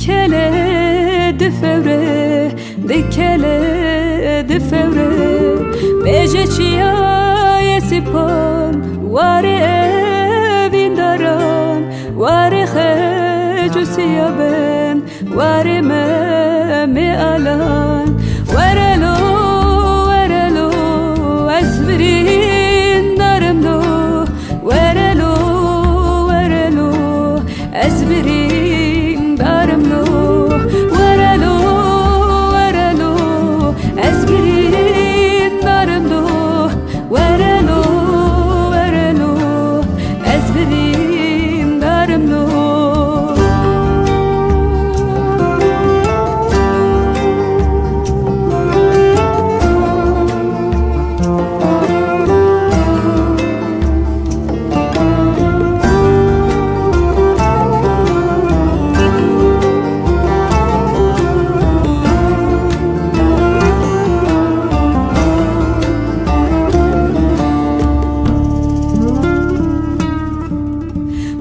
دکله دفوره دکله دفوره بیجه چیای سپان واره اوین داران واره خجو سیابن واره ممی الان ورلو ورلو اسبرین دارم لو ورلو ورلو اسبرین دارم لو ورلو ورلو اسبرین دارم لو ورلو ورلو اسبرین دارم لو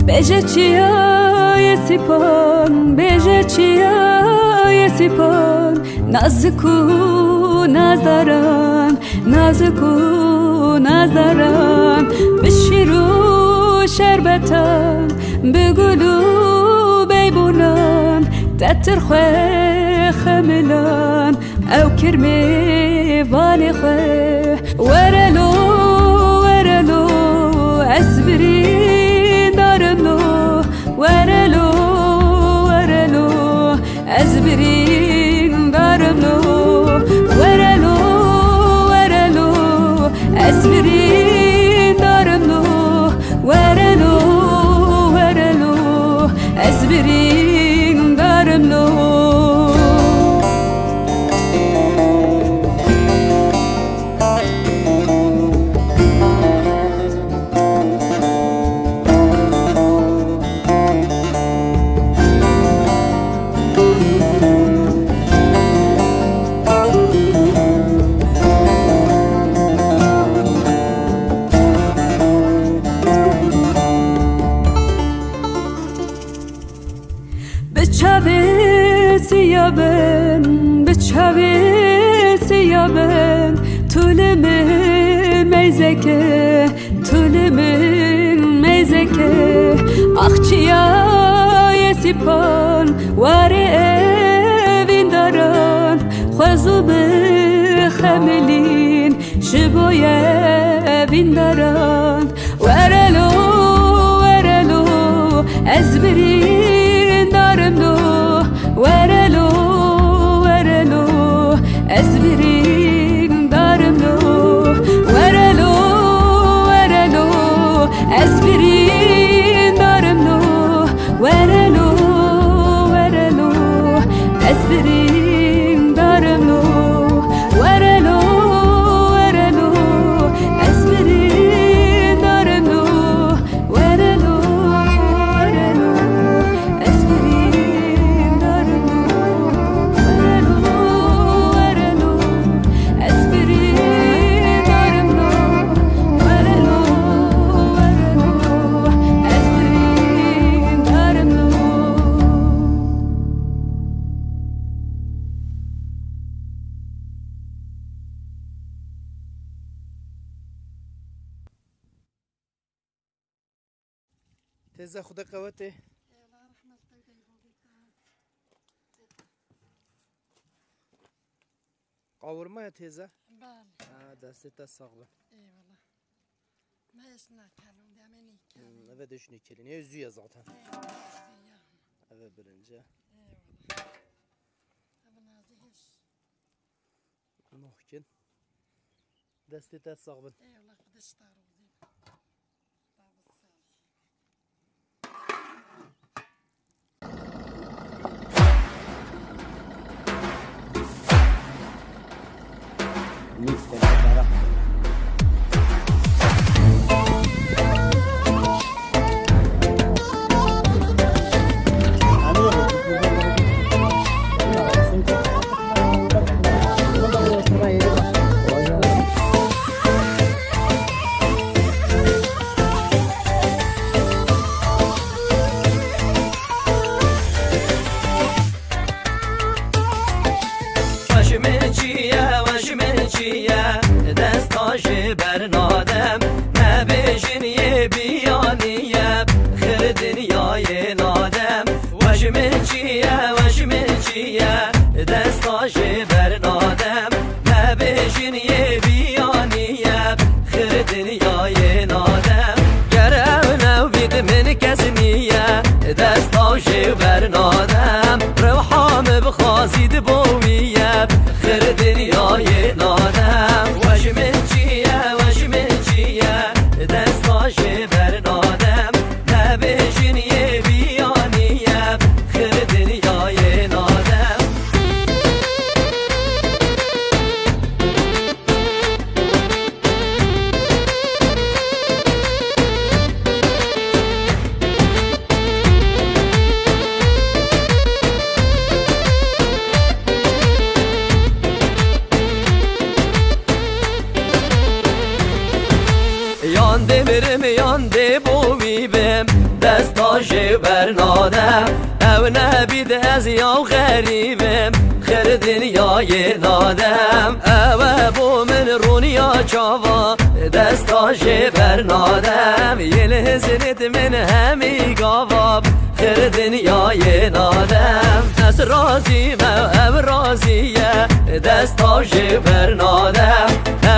بیجه چیای سپان بیجه چیای سپان نازکو نازداران نازکو نازداران بشیرو شربتان بگلو بیبونان تتر خواه خملان او کرمی وانی خواه ورلو ورلو اسبری ورلو ورلو اسبرين دارملو ورلو ورلو اسبرين دارملو ورلو ورلو اسبرين دارملو بچاوی سیابن طول من میزکه طول من میزکه آخچیای سپان واره اوین داران خوزو بخملین شبوی اوین داران ورلو ورلو ازبرین دارم لو ورلو ورلو اسبرين دارملو ورلو ورلو اسبرين دارملو ورلو ورلو اسبرين دارملو ورلو ورلو اسبرين دارملو ورلو ورلو اسبرين دارملو تزا خدا قوته قاورما يا تزا بله دستت ساغلم ای والله ما اسنا کلم دامنی کلم evet düşünü kelini yüzüyor zaten evet birinci muhkin destete sağlam ey Allah kuduşlar oldu چیه دستا جبر نادم نبیشین یه بیانیه خیر دنیای نادم گره نو بید من کس نیه دستا جبر نادم روحام بخوازید بویه خیر دنیای نادم وش من چیه دستا جبر نادم نبیشین یه بیانیه خیر دنیای نادم یانده برم یانده بوی بم دستا جبر نادم او نبید از یا غریبم خیر دنیای نادم او بو من رونیا چاوا دستا جبر نادم یه لحظنت من همی گاواب خیر دنیای نادم از رازی او رازیه دستا جبر نادم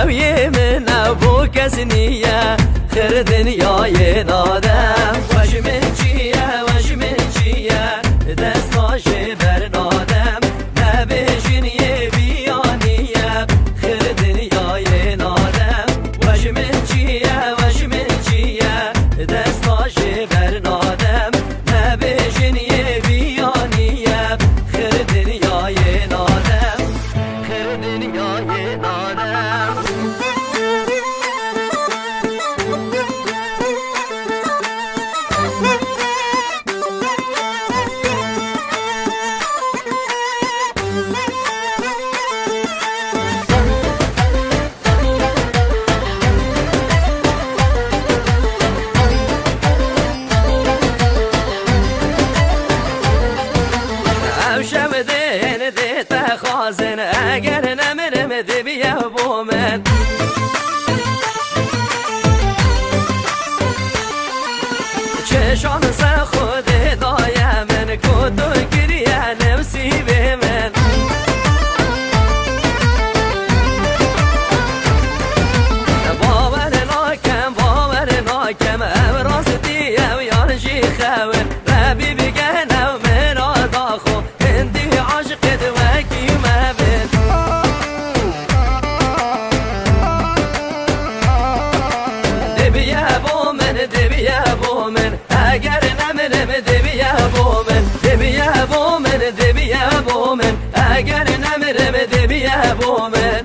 او یه من او بو کس نیه خیر دنیای نادم وش من چیه دستا جبر نادم نبیشین یه بیانیه خیر دنیای نادم وش من چیه دستا جبر نادم نبیشین یه بیانیه خیر دنیای نادم خیر دنیای نادم خازن اگر نمرم دبیه بو من چشان سر خود دایم من کتو گریه نفسی به من باور ناکم ام راستی او یارشی خور ربی بگن او من آداخو هندی عاشق دبیه بو من اگر نمرم دبیه بو من اگر نمرم دبیه بو من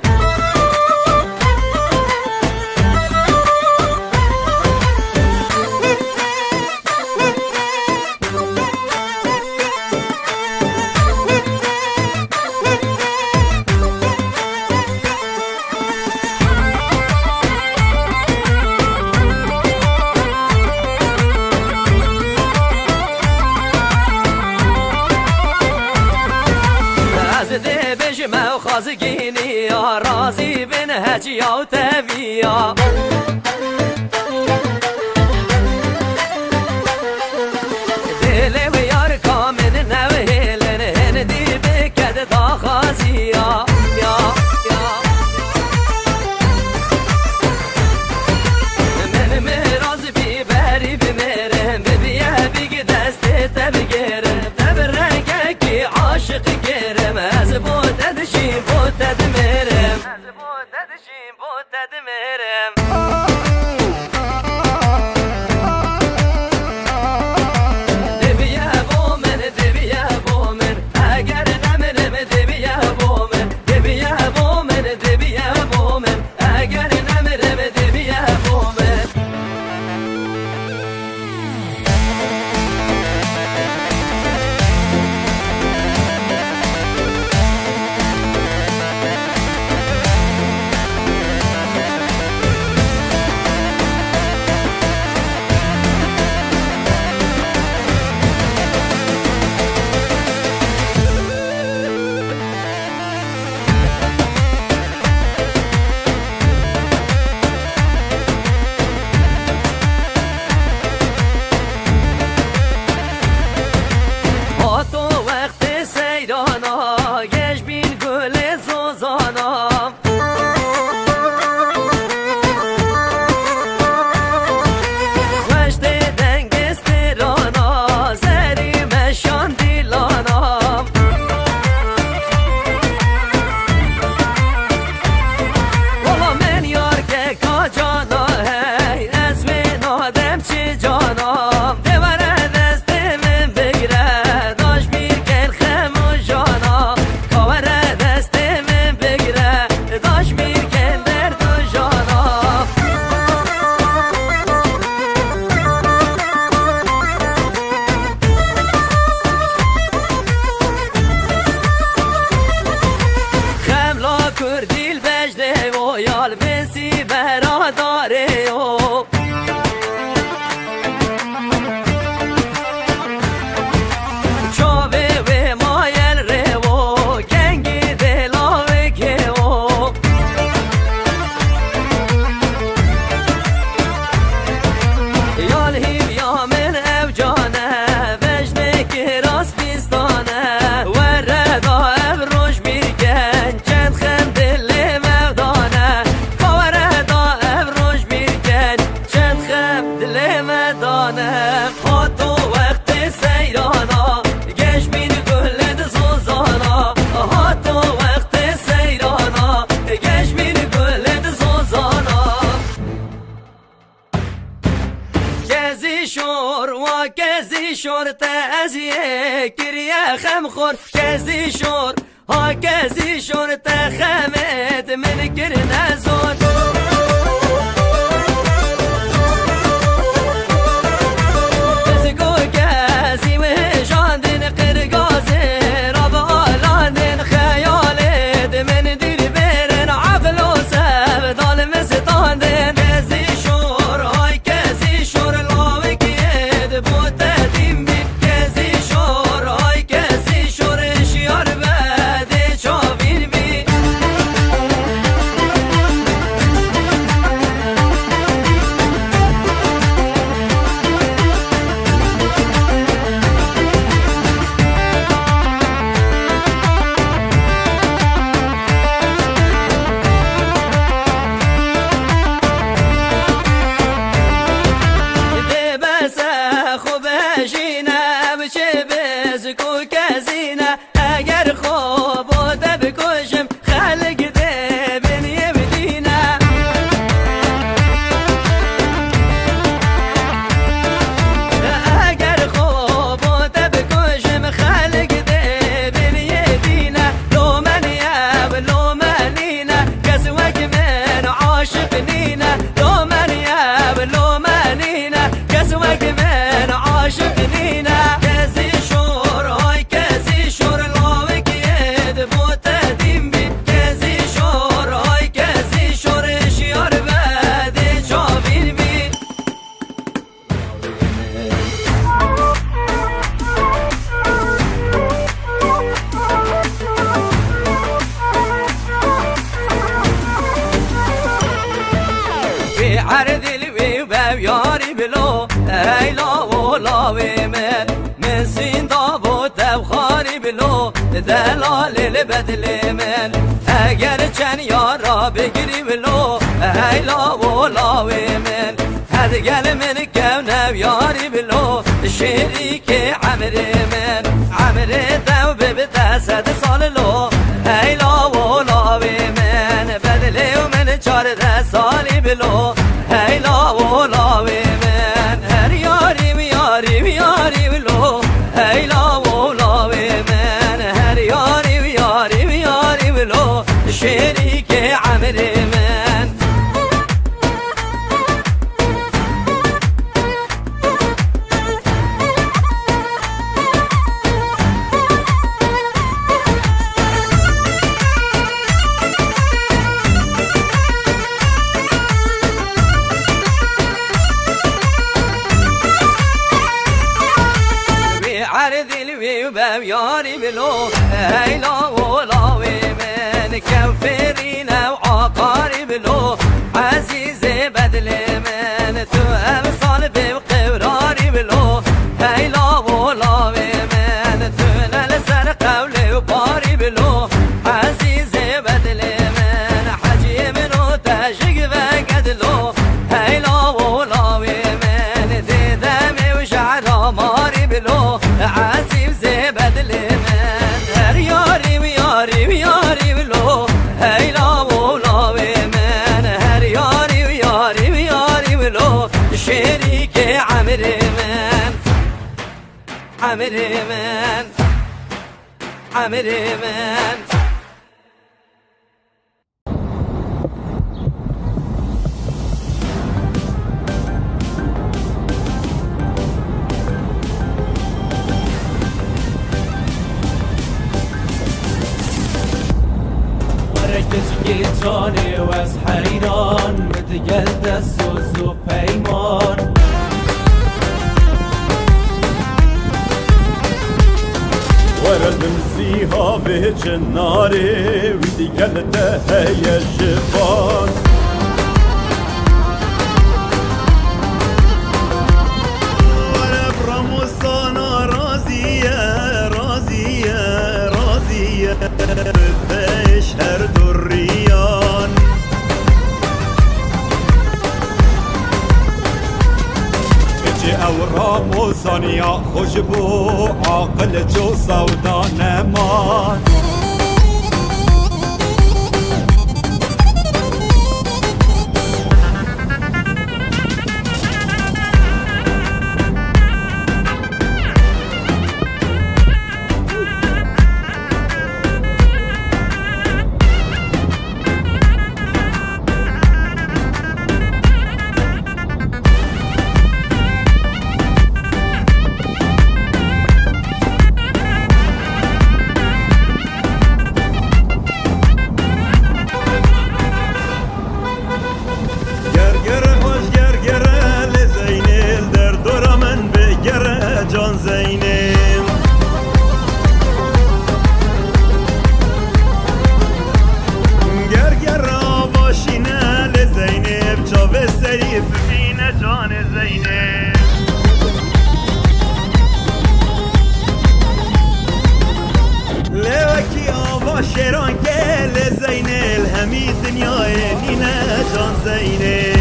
ما خازگینی یا رازی بن هجی و تبیا دل و یار کامن نوهلن هندی بکد دا خازیا من مراز بی بری بمیرم ببیه بگی دست تبگیرم تبرگه کی عاشق گیرم از بود دشیم بود دمرم سیرانا گش بین گل زوزانا کردیل بجده و یال بسی براداره و چاوه و مایل ره و گنگی دلاوه که و یال هیم یا من او جانه بجده که راست بیستانه و ردا او روش میرگن چند خم دل مردانه کاره دا او روش میرگن چند خم دل مردانه خاطو وقت سیرانا گش بین گلد زوزانا خاطو وقت سیرانا گش بین گلد زوزانا کزی شور و کزی شور تازیه کریه خم خور کزی شور ها کزی شور تخمت من کرن زور بزگو کزی و جاندن قرگازه راب آلاندن خیالت من دیر برن عقل و سب دال مستاندن کزی شور های کزی شور لاوی کید بود دیم بی کزی شور های کزی شور شیار بده چاوین بی ده بس خوب جینه بچه بزکو کزینه اگر خوب بوده بکشم خلق ده بینی بدینه اگر خوب بوده بکشم خلق ده بینی دینه لو منیه و لو منینه کس وک من عاشق نینه لو منیه و لو منینه کس وک من عاشق نینه کزی شور های کزی شور لاوه کید بود دیم بی کزی شور های کزی شور شیار بده چاوین بی في عرض الوي وبياري بلو هيلا ولاوي من سين دابو تبخاري بلو دلال البدل من اگر چن یارا بگیری بلو هیلا ولاوی من هدگل من کونو یاری بلو شریک عمر من عمر دو به دست سال لو هیلا ولاوی من بدلی و من 14 سالی بلو هیلا ولاوی من هر یاری میاری میاری بلو هیلا ولاوی من هر یاری میاری میاری بلو شریک عمر من عمري من عمري من کشکی جانی و از حیران مدگل دست و پیمان وردم زیها به جناری و دیگل ده جبان ورب رموسانا رازیه رازیه رازیه هر دوریان بچه او راموسانیا خوش بو عاقل جو سودا نمان شیران گل زینل همی دنیای نینه جان زینل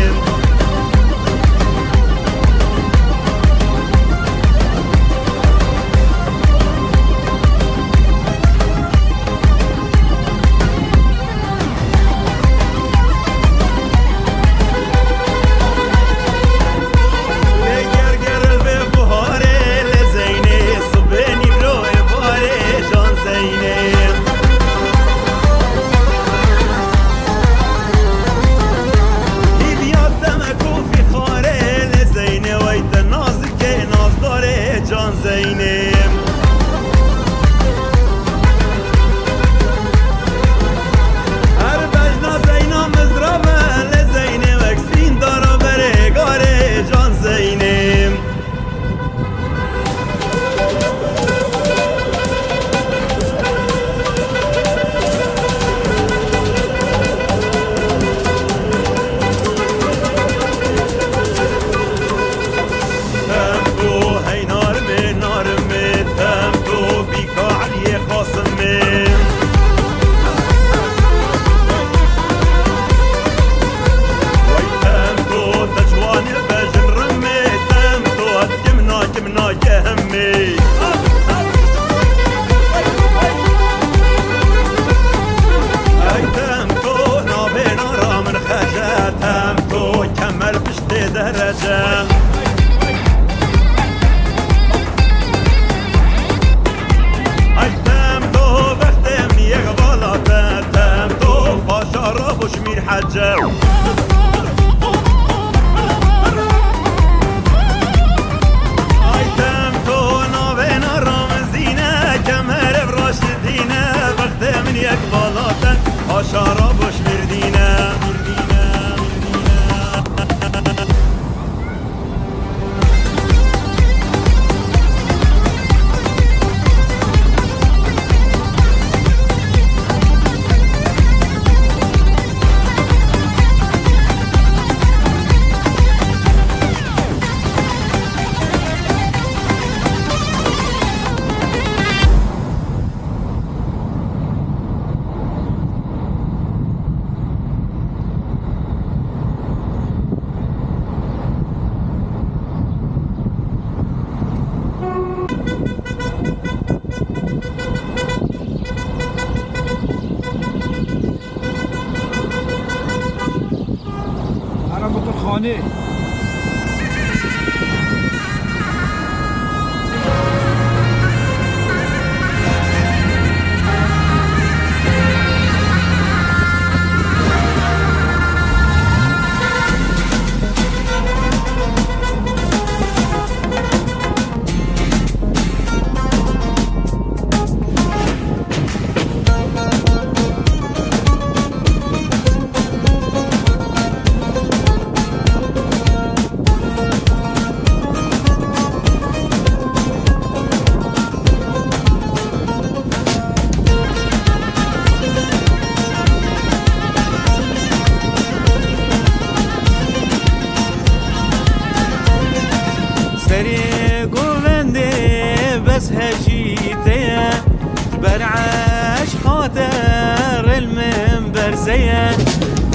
بزيه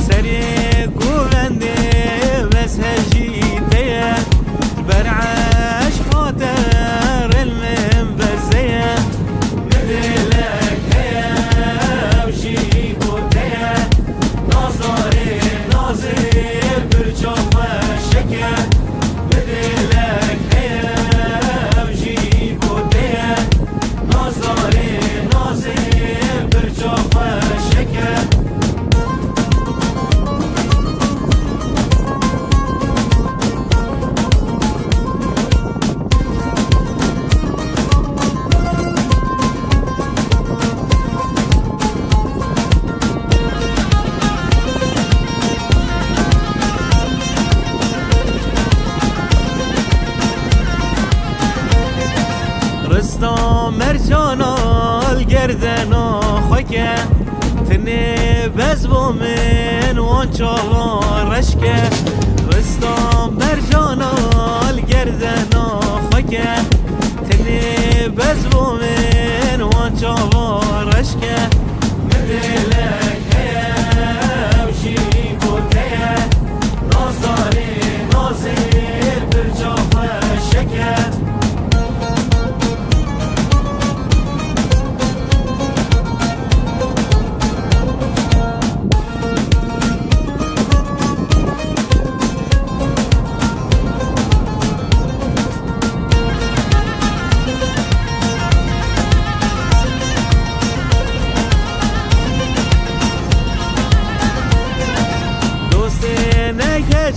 سری گوونده بس هجیده برعش خاطر المن بزيه مدلك هيا وشي بوتيه ناصري ناصر برجوم الشكل مدلك هيا وشي بوتيه ناصري ناصر برجوم الشكل رستا مرجانا الگردنا خاکه تنه بزبو من وان چاوا رشکه رستا مرجانا الگردنا خاکه تنه بزبو من وان چاوا رشکه مدلک هیا وشی بوتیه نازاری نازیر برجاف شکه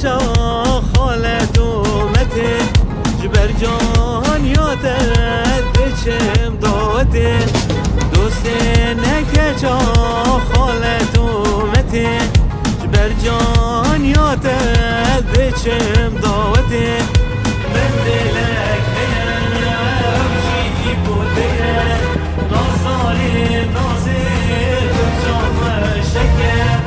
جا خالت اومته جبر جان یادت بچم داده دوست نکه جا خالت اومته جبر جان یادت بچم داده من دلک همشی بوده نازاری نازیر برجام شکر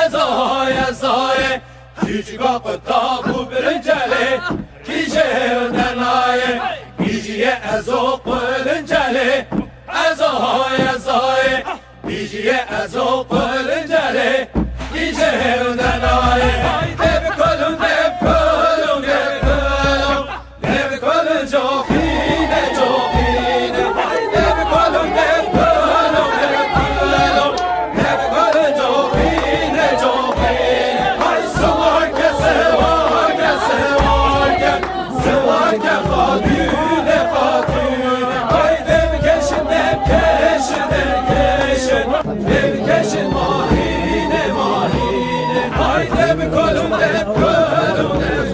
از ازای ازای کیجگا قطاب و برنجاله کیجه و دنایه کیجیه ازو قلنجاله ازای ازای کیجیه ازو قلنجاله کیجه و دنایه دب کلون دب کلون دب کلون دب کلون جوخینه جوخینه دب کلون دب کلون دب کلون دب کلون جوخینه جوخینه های سوارکه سوارکه سوارکه سوارکه خاتونه خاتونه های دب کشن دب کشن دب کشن دب کشن ماهینه ماهینه های دب کلون دب کلون دب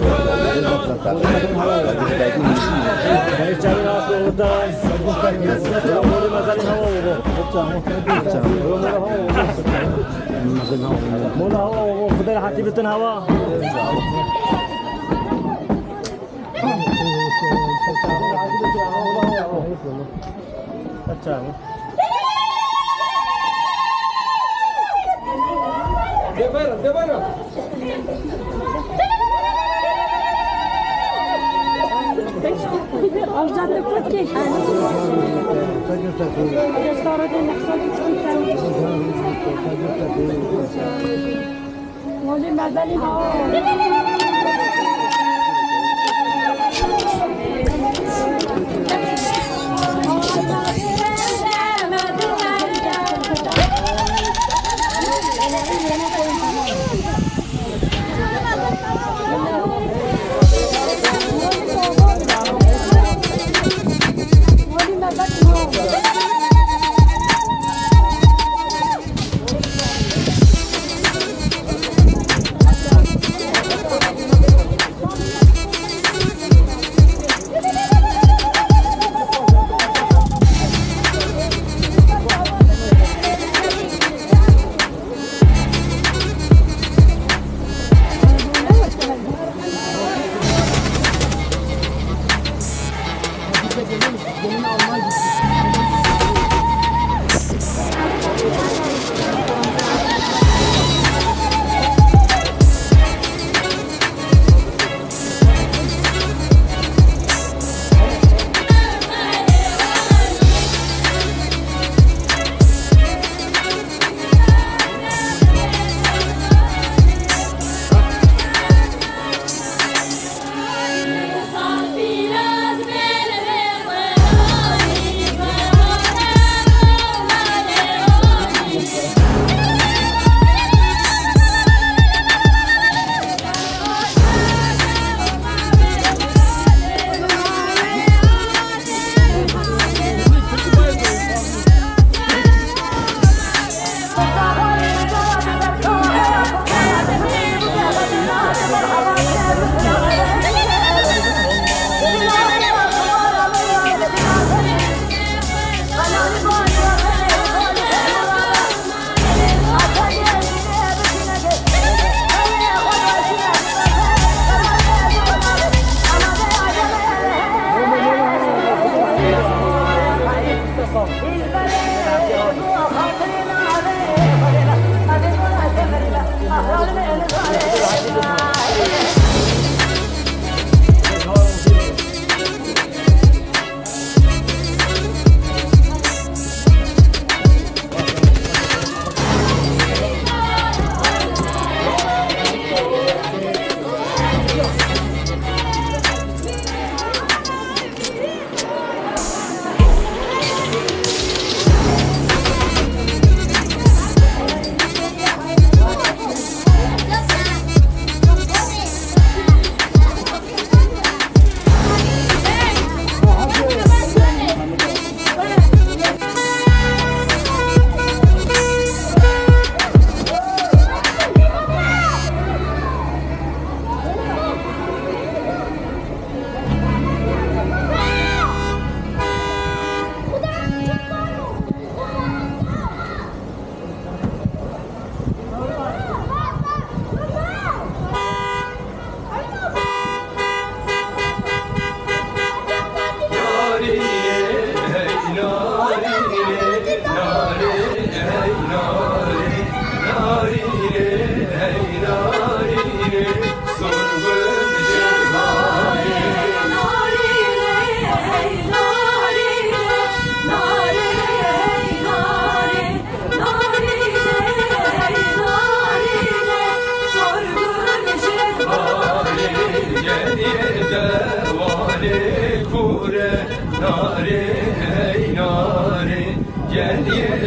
gel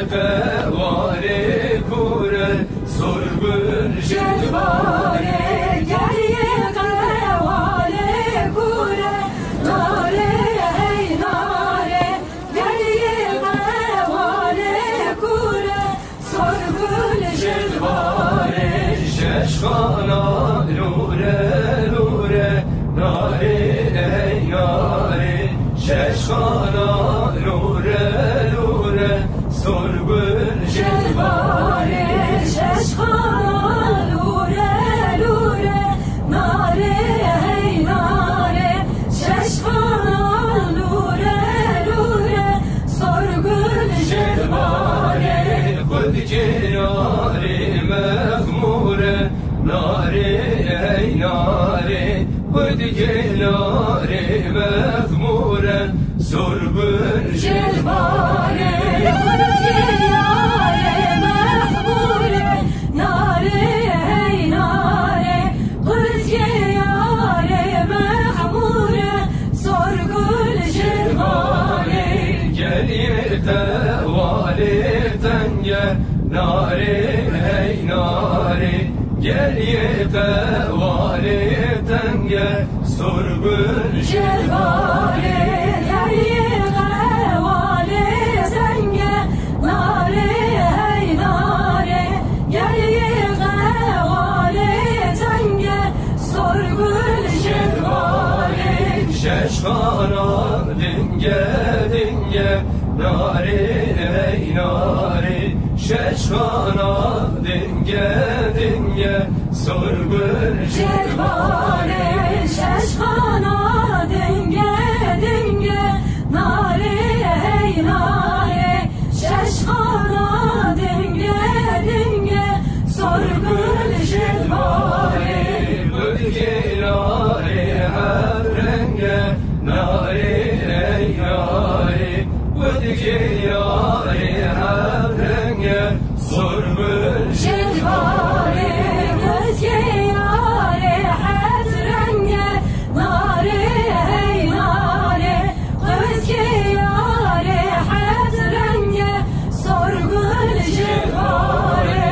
vare kure sorgun Jelvare gel vare kure nare hey nare gel vare kure sorgun jelvare şeşkana nure nure nare ey nare şeşkana nure nure sorgun jelvare şeşkana nure nure nare hey nare şeşkana nure nure sorgun jelvare خذ جناري مغمورة ناري أي ناري خذ جناري مغمورة سرب jelvare yare mahmure nare hey nare kız yare mahmure sorgun jelvare gel validen gel nari hey nari gel validen gel sorgun jelvare vale zenge nare hey nare vale zenge sorgun jelvare şeşkana dinge dinge nari ey nari şeşkana dinge dinge sorgun jelvare şeşkana denge denge nare hey nare şeşkana denge denge sorgun jelvare Nari havrenge nari ey nari nari havrenge sorgun jelvare kız yare hazrenge nare hey nare kız yare hazrenge sorgun jelvare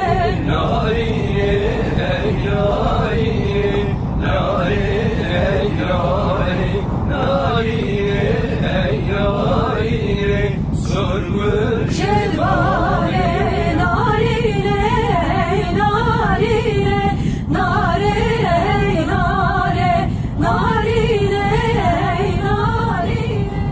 nari ey nari nari ey nari nari ey nari sorgun jelvare narine hey narine nare hey nare narine hey narine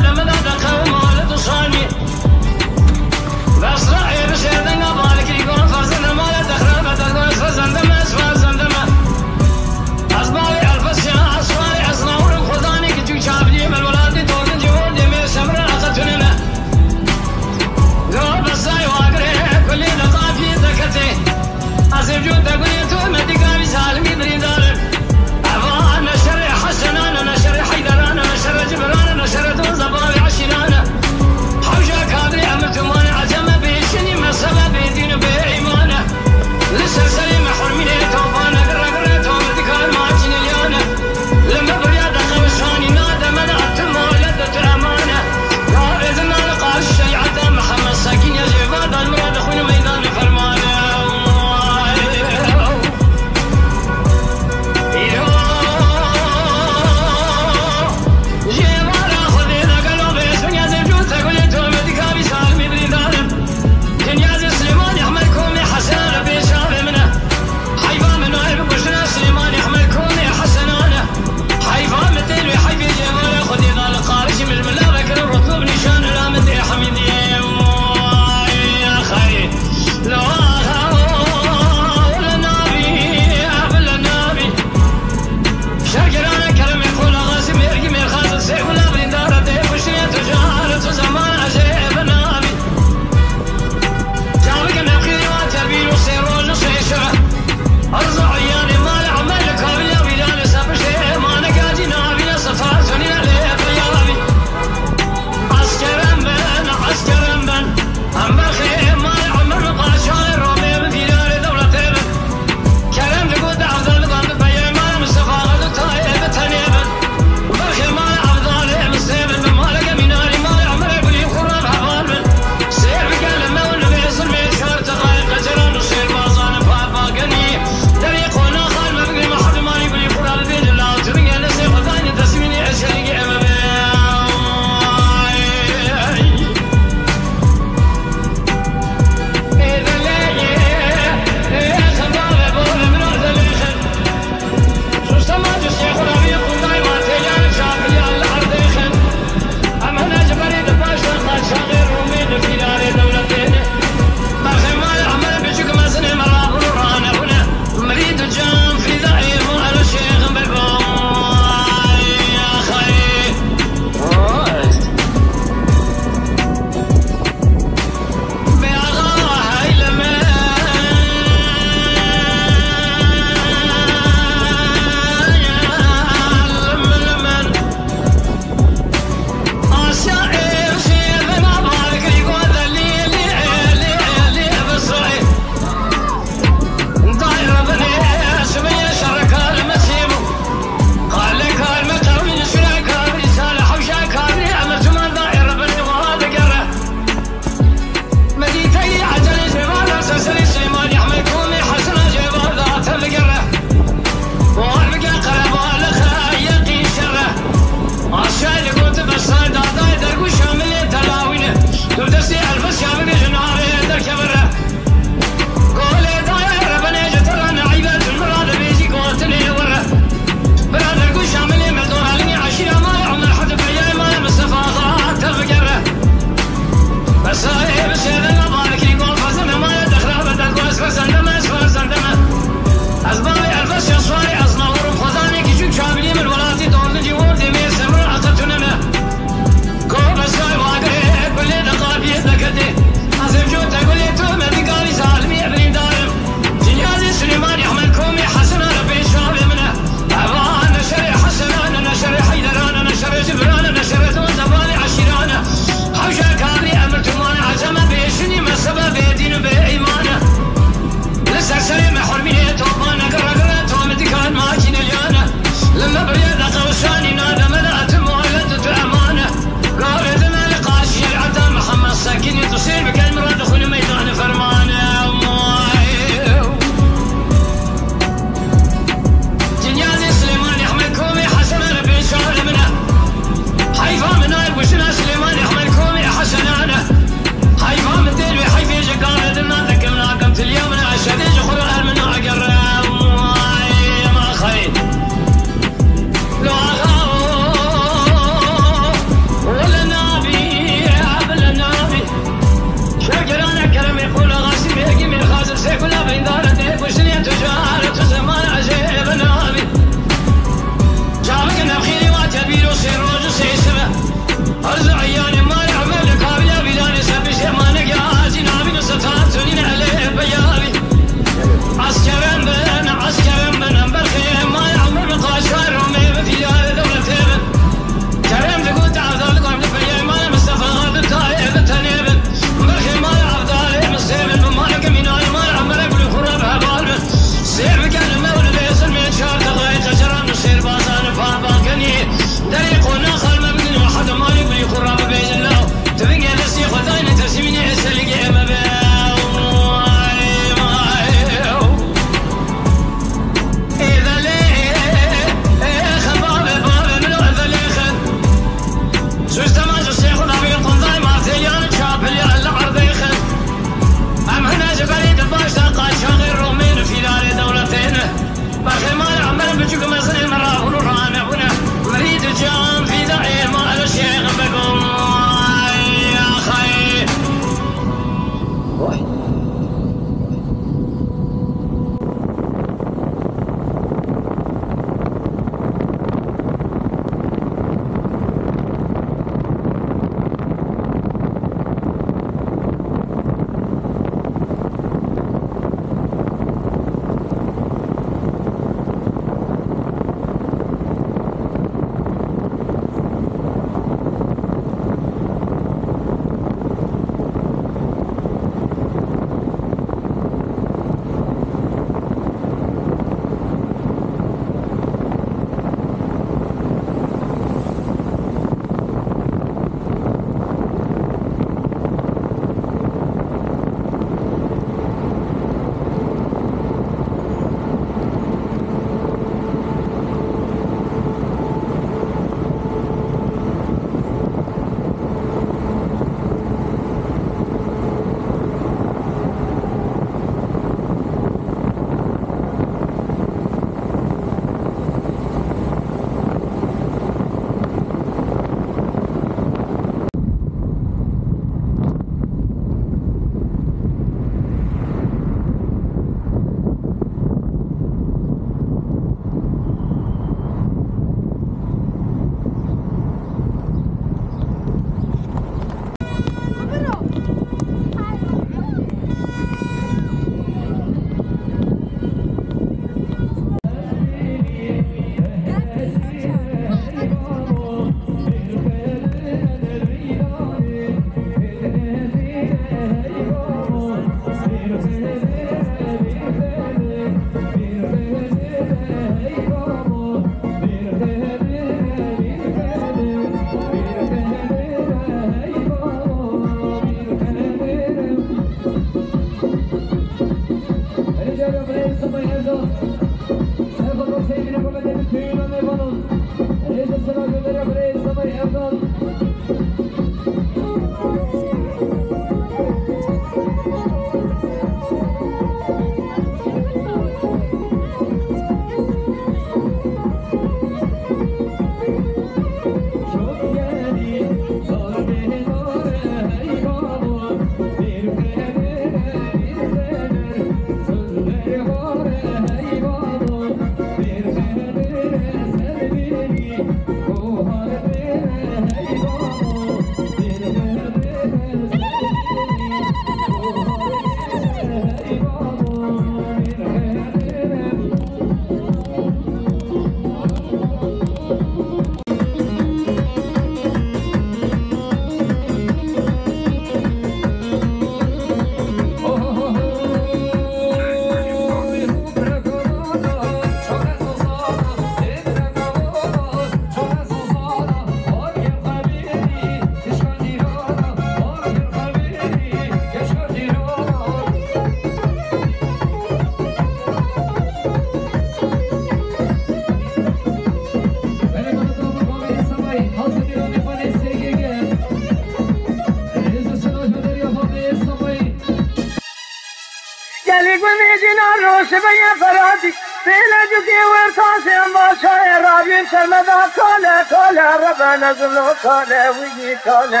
شبيه فرادي سيلا جدي ورطاسي امباشا رابين شرمدا كولا كولا ربا نزلو كولا ويجي كولا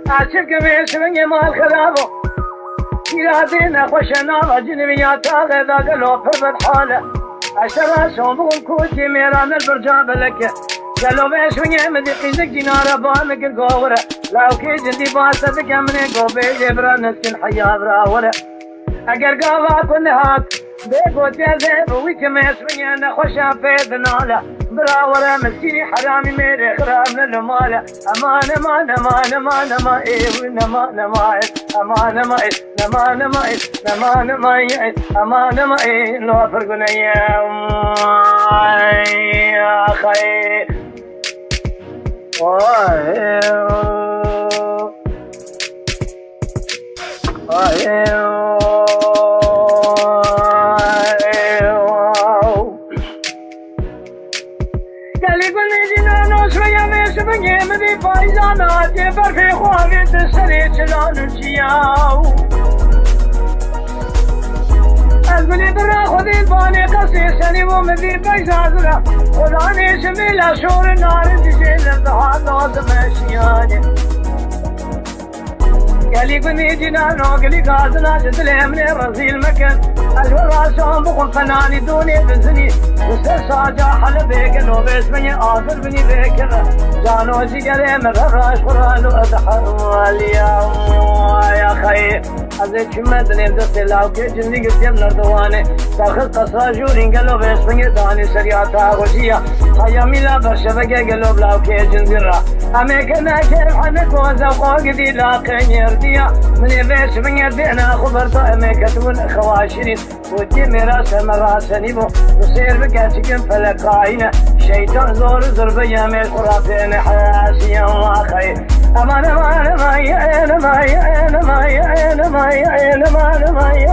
عاشق كميش من يمال خلابو إرادينا خوشنا وجنبيات غدا قلو فربت حالة عشرة شوبون كوتي ميران البرجاب لك قالوا بيش من يمدي قيدك دينار بامك القورة لو كي جندي باسة بكمني قوبي جبرا نسكن حيا براورة اگر گاوا کنهات بگو جذب وی کمیش من خوشا پیدنالا براورا مسکینی حرامی میره خراب نلمالا امان امان امان امان امان ايوه امان امان امان امان امان امان امان امان امان امان لو فرقنا يا خير مدي فايزانا جبر في خوابي تسري شلون الجياو أقولي برا خذي الباني قصي سني ومدي بيزازرا ولاني شميلة شور النار تجيل الضحى لازم أشياني قالي قني جنانو قالي قازنا جدلي من الرزيل مكان الوراسهم بقم فناني دوني بزني وستساجا حل بيك لو باسمني آخر بني بيك جانو جيجري من الراش قرانو أدحر يا خير أزي كمدني بدستي لاوكي جندي قد يمنر دواني تاخذ قصا جورين قالو باسمني داني سرياتا غجية هيا ميلا برشبكي قالو بلاوكي جندي را أميكنا كيف حنك وزوقو قدي لاقين يرديا مني بيش من يدينا خبرتو أميكتون خواشرين ودي ميراس مراسني بو وسير بكاتشكم فلقاينا شيطان زور زربيا من خرافين حاسيا واخي أمان أمان أمان أمان أمان أمان أمان أمان أمان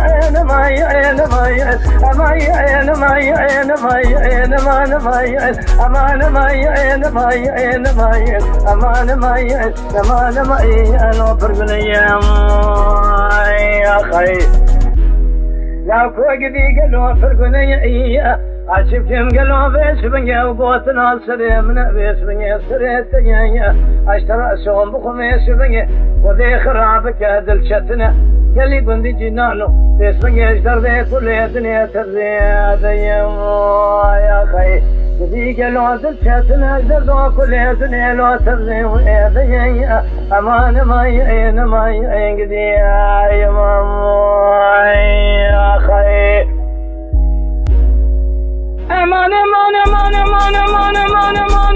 لو كوجدي قالوا فرقنا إياه عشبكم قالوا بيش بنيا وقوتنا السليمنا بيش بنيا سريت يا اشترى سوم بخميس بنيا وذي خرابك هدل شتنا يلي قندي جنانو بيش بنيا اشتر ذي كل يدنيا ترزياد يا خي ذي قالوا هدل شتنا اشتر ذو كل يدنيا لو ترزياد يا امان ما يعين ما يعين قدي يا ماما يا خي أمان أمان أمان أمان أمان أمان أمان